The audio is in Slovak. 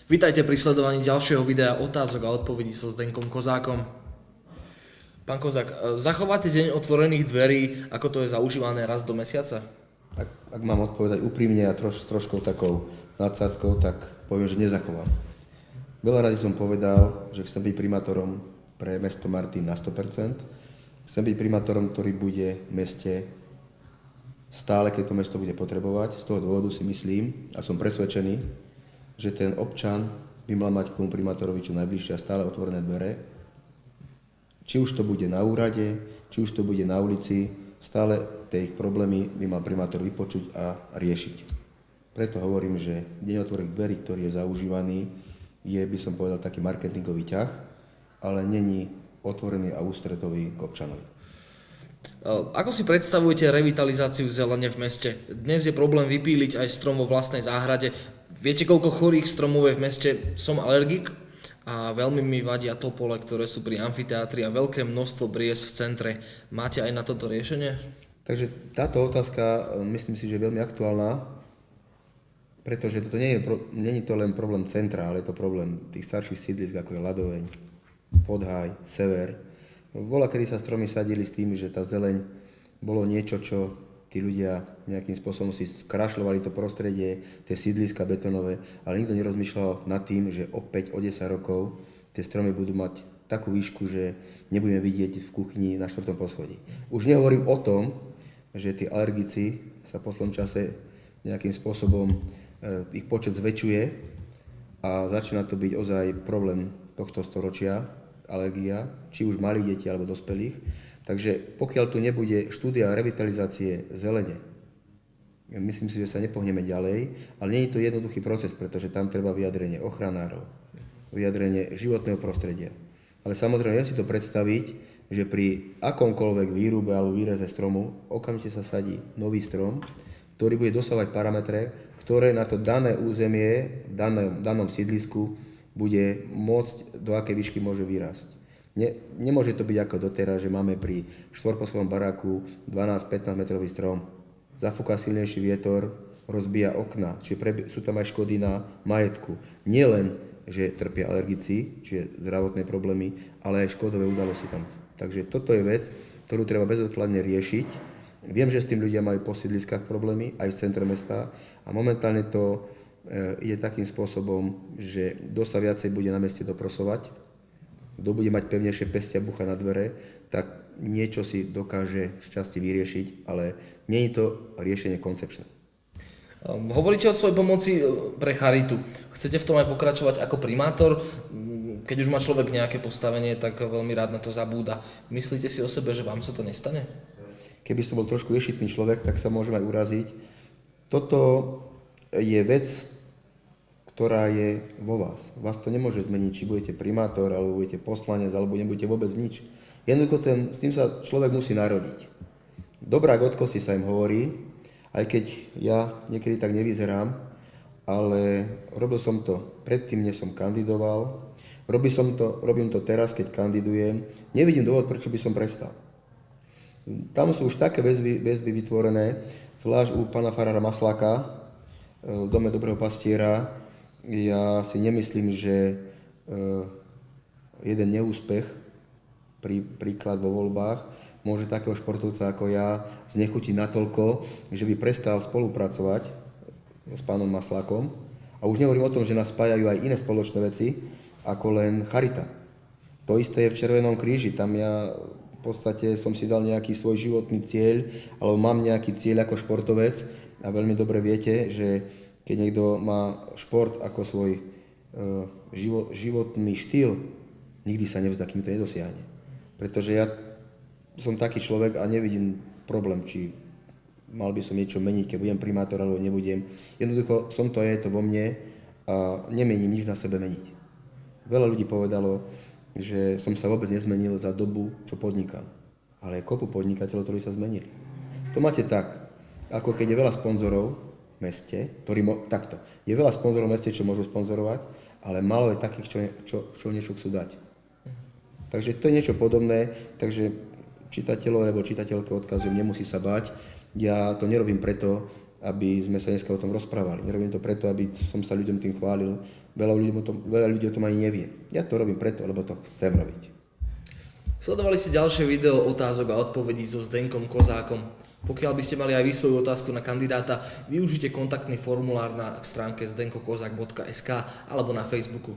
Vítajte pri sledovaní ďalšieho videa otázok a odpovedí so Zdenkom Kozákom. Pán Kozák, zachováte deň otvorených dverí, ako to je zaužívané raz do mesiaca? Ak mám odpovedať úprimne a troškou takou nadsázkou, tak poviem, že nezachovám. Veľa razy som povedal, že chcem byť primátorom pre mesto Martin na 100%. Chcem byť primátorom, ktorý bude v meste stále, keď to mesto bude potrebovať. Z toho dôvodu si myslím a som presvedčený, že ten občan by mal mať k tomu primátorovi čo najbližšie a stále otvorené dvere. Či už to bude na úrade, či už to bude na ulici, stále tie ich problémy by mal primátor vypočuť a riešiť. Preto hovorím, že deň otvorených dverí, ktorý je zaužívaný, je, by som povedal, taký marketingový ťah, ale není otvorený a ústretový k občanovi. Ako si predstavujete revitalizáciu zelene v meste? Dnes je problém vypíliť aj strom vo vlastnej záhrade. Viete, koľko chorých stromov je v meste? Som alergik a veľmi mi vadia topole, ktoré sú pri amfiteátri a veľké množstvo bries v centre. Máte aj na toto riešenie? Takže táto otázka, myslím si, že je veľmi aktuálna, pretože toto nie je to len problém centra, ale je to problém tých starších sídlisk, ako je Ľadoveň, Podháj, Sever. Kedy sa stromy sadili s tým, že tá zeleň bolo niečo, čo tí ľudia nejakým spôsobom si skrašľovali to prostredie, tie sídliska betonové, ale nikto nerozmýšľal nad tým, že o 5, o 10 rokov tie stromy budú mať takú výšku, že nebudeme vidieť v kuchyni na 4. poschodí. Už nehovorím o tom, že tí alergici sa v poslednom čase nejakým spôsobom ich počet zväčšuje a začína to byť ozaj problém tohto storočia, alergia, či už malých detí alebo dospelých. Takže pokiaľ tu nebude štúdia revitalizácie zelene, myslím si, že sa nepohneme ďalej, ale nie je to jednoduchý proces, pretože tam treba vyjadrenie ochranárov, vyjadrenie životného prostredia. Ale samozrejme, viem si to predstaviť, že pri akomkoľvek výrube alebo výreze stromu okamžite sa sadí nový strom, ktorý bude dosávať parametre, ktoré na to dané územie, danom sídlisku bude môcť, do akej výšky môže vyrásť. Nemôže to byť ako doteraz, že máme pri štvorposchodnom baráku 12-15 metrový strom. Zafúka silnejší vietor, rozbíja okna, čiže sú tam aj škody na majetku. Nie len, že trpia alergici, čiže zdravotné problémy, ale aj škodové udalosti tam. Takže toto je vec, ktorú treba bezodkladne riešiť. Viem, že s tým ľudia majú po sídliskách problémy, aj v centre mesta a momentálne to ide takým spôsobom, že kto sa viacej bude na meste doprosovať, kto bude mať pevnejšie pestia bucha na dvere, tak niečo si dokáže šťastie vyriešiť, ale nie je to riešenie koncepčné. Hovoríte o svojej pomoci pre charitu. Chcete v tom aj pokračovať ako primátor? Keď už má človek nejaké postavenie, tak veľmi rád na to zabúda. Myslíte si o sebe, že vám sa to nestane? Keby som bol trošku ješitný človek, tak sa môžem aj uraziť. Toto je vec, ktorá je vo vás. Vás to nemôže zmeniť, či budete primátor, alebo budete poslanec, alebo nebudete vôbec nič. Jednoducho s tým sa človek musí narodiť. Dobrák od kosti sa im hovorí, aj keď ja niekedy tak nevyzerám, ale robil som to predtým, než som kandidoval. Robím to teraz, keď kandidujem. Nevidím dôvod, prečo by som prestal. Tam sú už také väzby vytvorené, zvlášť u pána farára Masláka, v dome Dobrého pastiera. Ja si nemyslím, že jeden neúspech, príklad vo voľbách, môže takého športovca ako ja znechutiť natoľko, že by prestal spolupracovať s pánom Maslákom. A už nehovorím o tom, že nás spájajú aj iné spoločné veci, ako len charita. To isté je v Červenom kríži. Tam ja v podstate som si dal nejaký svoj životný cieľ, alebo mám nejaký cieľ ako športovec a veľmi dobre viete, že keď niekto má šport ako svoj životný štýl, nikdy sa nevzdá, kým to nedosiahne. Pretože ja som taký človek a nevidím problém, či mal by som niečo meniť, keď budem primátor alebo nebudem. Jednoducho je to vo mne a nemením nič na sebe meniť. Veľa ľudí povedalo, že som sa vôbec nezmenil za dobu, čo podnikám. Ale je kopu podnikateľov, ktorí sa zmenili. To máte tak, ako keď je veľa sponzorov v meste, takto. Je veľa sponzorov v meste, čo môžu sponzorovať, ale málo je takých, čo niečo chcú dať. Takže to je niečo podobné, takže čitateľov alebo čitateľke odkazujem, nemusí sa báť. Ja to nerobím preto, aby sme sa dneska o tom rozprávali. Nerobím to preto, aby som sa ľuďom tým chválil. Veľa ľudí o tom ani nevie. Ja to robím preto, lebo to chcem robiť. Sledovali ste ďalšie video otázok a odpovedí so Zdenkom Kozákom. Pokiaľ by ste mali aj vy svoju otázku na kandidáta, využite kontaktný formulár na stránke zdenkokozák.sk alebo na Facebooku.